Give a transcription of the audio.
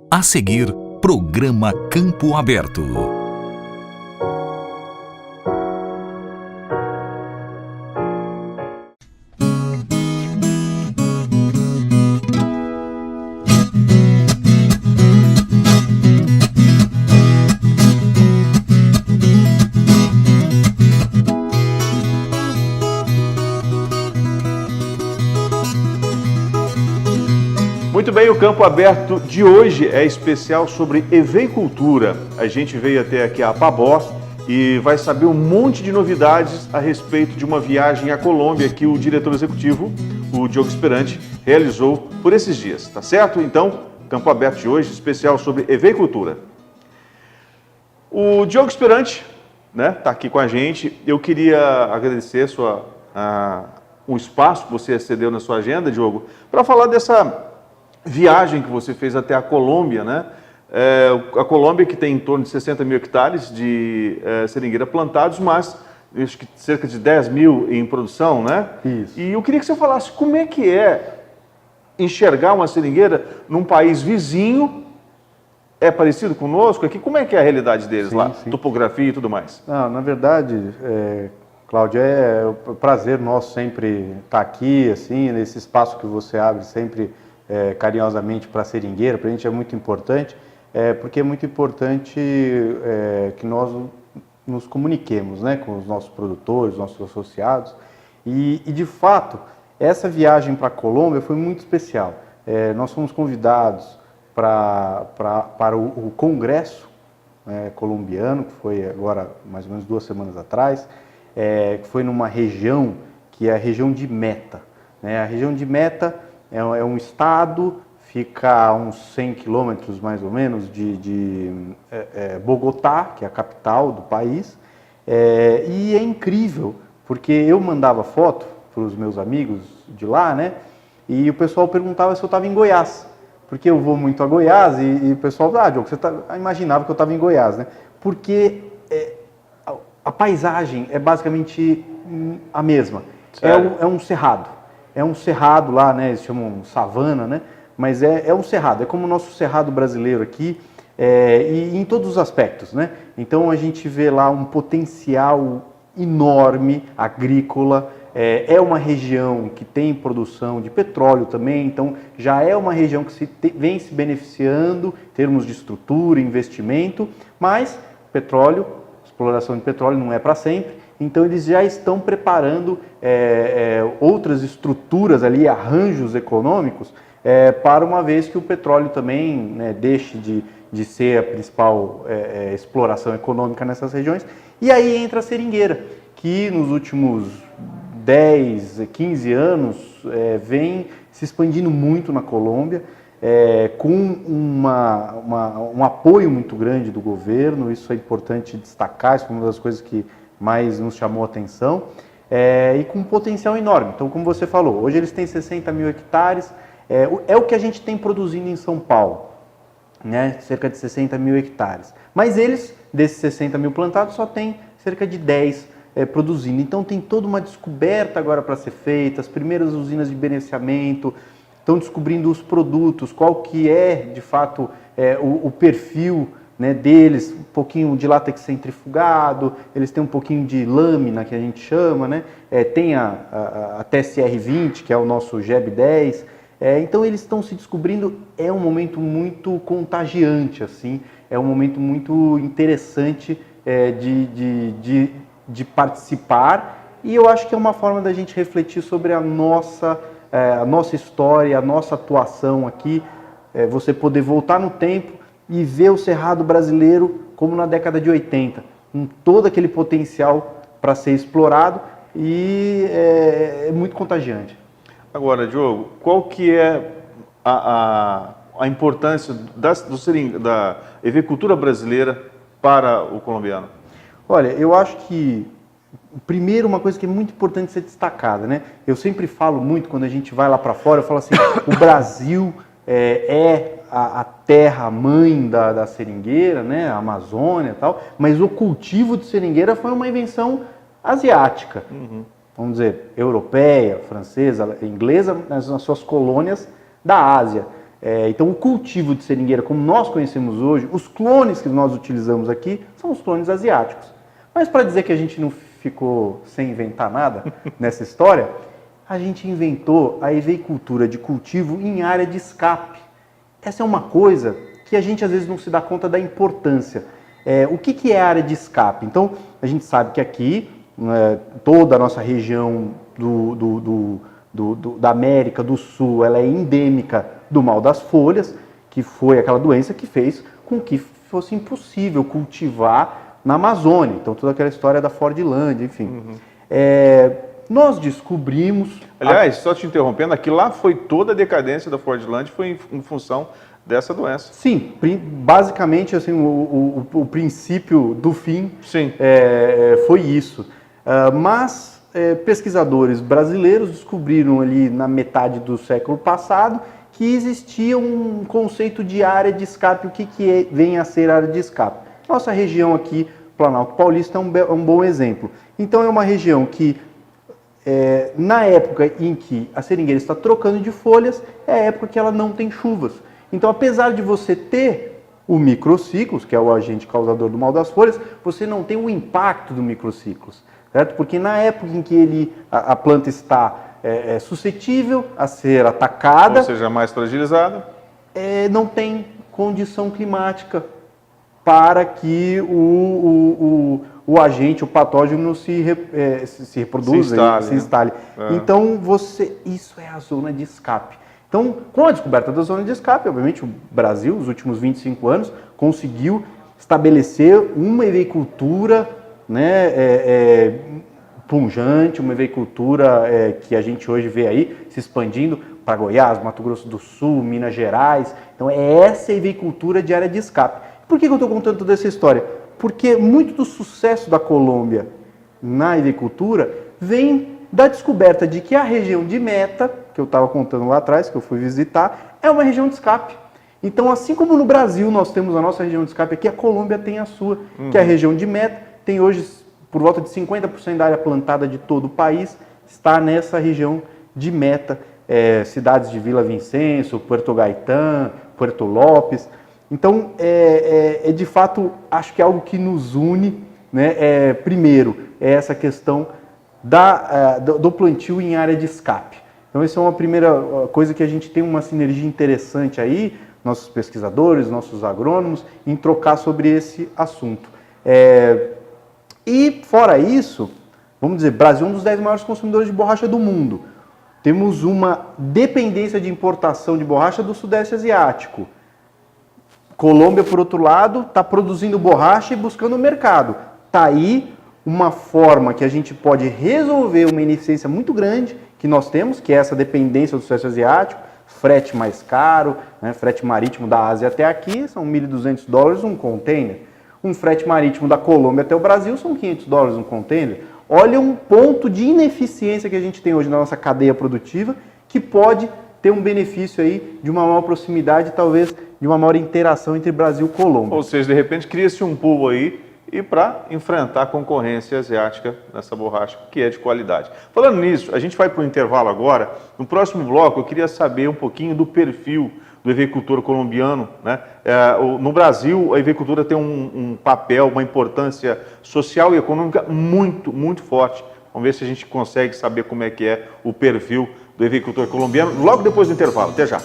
A seguir, programa Campo Aberto. Muito bem, o Campo Aberto de hoje é especial sobre eveicultura. A gente veio até aqui a Pabó e vai saber um monte de novidades a respeito de uma viagem à Colômbia que o diretor executivo, o Diogo Esperante, realizou por esses dias, tá certo? Então, Campo Aberto de hoje, especial sobre eveicultura. O Diogo Esperante, tá aqui com a gente. Eu queria agradecer o espaço que você cedeu na sua agenda, Diogo, para falar dessa viagem que você fez até a Colômbia, né? A Colômbia que tem em torno de 60 mil hectares de seringueira plantados, mas acho que cerca de 10 mil em produção, né? Isso. E eu queria que você falasse como é que é enxergar uma seringueira num país vizinho, é parecido conosco aqui? Como é que é a realidade deles lá? Sim. Topografia e tudo mais. Na verdade, Cláudio, é um prazer nosso sempre estar aqui, assim, nesse espaço que você abre sempre carinhosamente para a seringueira. Para a gente é muito importante, porque é muito importante que nós nos comuniquemos, né, com os nossos produtores, nossos associados. E de fato, essa viagem para a Colômbia foi muito especial. Nós fomos convidados para o Congresso colombiano, que foi agora mais ou menos 2 semanas atrás, que foi numa região que é a região de Meta. A região de Meta é um estado, fica a uns 100 quilômetros mais ou menos de Bogotá, que é a capital do país, e é incrível, porque eu mandava foto para os meus amigos de lá, né? E o pessoal perguntava se eu estava em Goiás, porque eu vou muito a Goiás e o pessoal, Diogo, você imaginava que eu estava em Goiás, né? Porque a paisagem é basicamente a mesma. É um cerrado. É um cerrado lá, né? Eles chamam savana, né? Mas é um cerrado. É como o nosso cerrado brasileiro aqui, e em todos os aspectos, né? Então a gente vê lá um potencial enorme agrícola. É uma região que tem produção de petróleo também, então já é uma região que vem se beneficiando em termos de estrutura, investimento, mas petróleo, exploração de petróleo não é para sempre. Então eles já estão preparando outras estruturas ali, arranjos econômicos, para uma vez que o petróleo também, né, deixe de ser a principal exploração econômica nessas regiões. E aí entra a seringueira, que nos últimos 10, 15 anos vem se expandindo muito na Colômbia, com um apoio muito grande do governo. Isso é importante destacar, isso foi uma das coisas que mais nos chamou a atenção, e com um potencial enorme. Então, como você falou, hoje eles têm 60 mil hectares, é o que a gente tem produzindo em São Paulo, né? Cerca de 60 mil hectares. Mas eles, desses 60 mil plantados, só tem cerca de 10 produzindo. Então tem toda uma descoberta agora para ser feita, as primeiras usinas de beneficiamento, estão descobrindo os produtos, qual que é, de fato, o perfil, né, deles, um pouquinho de látex centrifugado, eles têm um pouquinho de lâmina, que a gente chama, né? Tem a TSR20, que é o nosso GEB 10, então eles estão se descobrindo. É um momento muito contagiante, assim, é um momento muito interessante de participar, e eu acho que é uma forma da gente refletir sobre a nossa história, a nossa atuação aqui, você poder voltar no tempo e ver o cerrado brasileiro como na década de 80, com todo aquele potencial para ser explorado, e é muito contagiante. Agora, Diogo, qual que é a importância da eveicultura brasileira para o colombiano? Olha, eu acho que, primeiro, uma coisa que é muito importante ser destacada, né? Eu sempre falo muito, quando a gente vai lá para fora, eu falo assim, o Brasil é a terra-mãe da seringueira, né? A Amazônia e tal, mas o cultivo de seringueira foi uma invenção asiática. Vamos dizer, europeia, francesa, inglesa, nas suas colônias da Ásia. Então, o cultivo de seringueira, como nós conhecemos hoje, os clones que nós utilizamos aqui, são os clones asiáticos. Mas para dizer que a gente não ficou sem inventar nada nessa história, a gente inventou a eveicultura de cultivo em área de escape. Essa é uma coisa que a gente às vezes não se dá conta da importância. O que é área de escape? Então, a gente sabe que aqui, toda a nossa região da América do Sul, ela é endêmica do mal das folhas, que foi aquela doença que fez com que fosse impossível cultivar na Amazônia. Então, toda aquela história da Fordlândia, enfim. Nós descobrimos... Aliás, só te interrompendo, aqui lá foi toda a decadência da Fordlândia, foi em função dessa doença. Sim, basicamente assim, o princípio do fim Sim. Foi isso. Mas pesquisadores brasileiros descobriram ali na metade do século passado que existia um conceito de área de escape. O que vem a ser área de escape? Nossa região aqui, Planalto Paulista, é um bom exemplo. Então é uma região que, na época em que a seringueira está trocando de folhas, é a época que ela não tem chuvas. Então, apesar de você ter o microciclos, que é o agente causador do mal das folhas, você não tem o impacto do microciclos, certo? Porque na época em que a planta está suscetível a ser atacada, ou seja, mais fragilizada, não tem condição climática para que o agente, o patógeno se reproduza, se instale. Então, isso é a zona de escape. Então, com a descoberta da zona de escape, obviamente o Brasil, nos últimos 25 anos, conseguiu estabelecer uma eveicultura, né, pujante, uma eveicultura que a gente hoje vê aí se expandindo para Goiás, Mato Grosso do Sul, Minas Gerais. Então, é essa eveicultura de área de escape. Por que eu estou contando toda essa história? Porque muito do sucesso da Colômbia na eveicultura vem da descoberta de que a região de meta, que eu estava contando lá atrás, que eu fui visitar, é uma região de escape. Então, assim como no Brasil nós temos a nossa região de escape, aqui a Colômbia tem a sua, que é a região de meta, tem hoje por volta de 50% da área plantada de todo o país, está nessa região de meta, cidades de Vila Vicenço, Puerto Gaitán, Puerto Lopes. Então, de fato, acho que é algo que nos une, né? Primeiro, é essa questão do plantio em área de escape. Então, essa é uma primeira coisa que a gente tem uma sinergia interessante aí, nossos pesquisadores, nossos agrônomos, em trocar sobre esse assunto. E, fora isso, vamos dizer, Brasil é um dos 10 maiores consumidores de borracha do mundo. Temos uma dependência de importação de borracha do Sudeste Asiático. Colômbia, por outro lado, está produzindo borracha e buscando o mercado. Está aí uma forma que a gente pode resolver uma ineficiência muito grande que nós temos, que é essa dependência do Sudeste Asiático, frete mais caro, né, frete marítimo da Ásia até aqui, são $1.200 um container. Um frete marítimo da Colômbia até o Brasil são $500 um container. Olha um ponto de ineficiência que a gente tem hoje na nossa cadeia produtiva, que pode ter um benefício aí de uma maior proximidade, talvez de uma maior interação entre Brasil e Colômbia. Ou seja, de repente cria-se um pool aí e para enfrentar a concorrência asiática nessa borracha, que é de qualidade. Falando nisso, a gente vai para o intervalo agora. No próximo bloco, eu queria saber um pouquinho do perfil do eveicultor colombiano, né? No Brasil, a eveicultura tem um papel, uma importância social e econômica muito, muito forte. Vamos ver se a gente consegue saber como é que é o perfil do eveicultor colombiano logo depois do intervalo. Até já!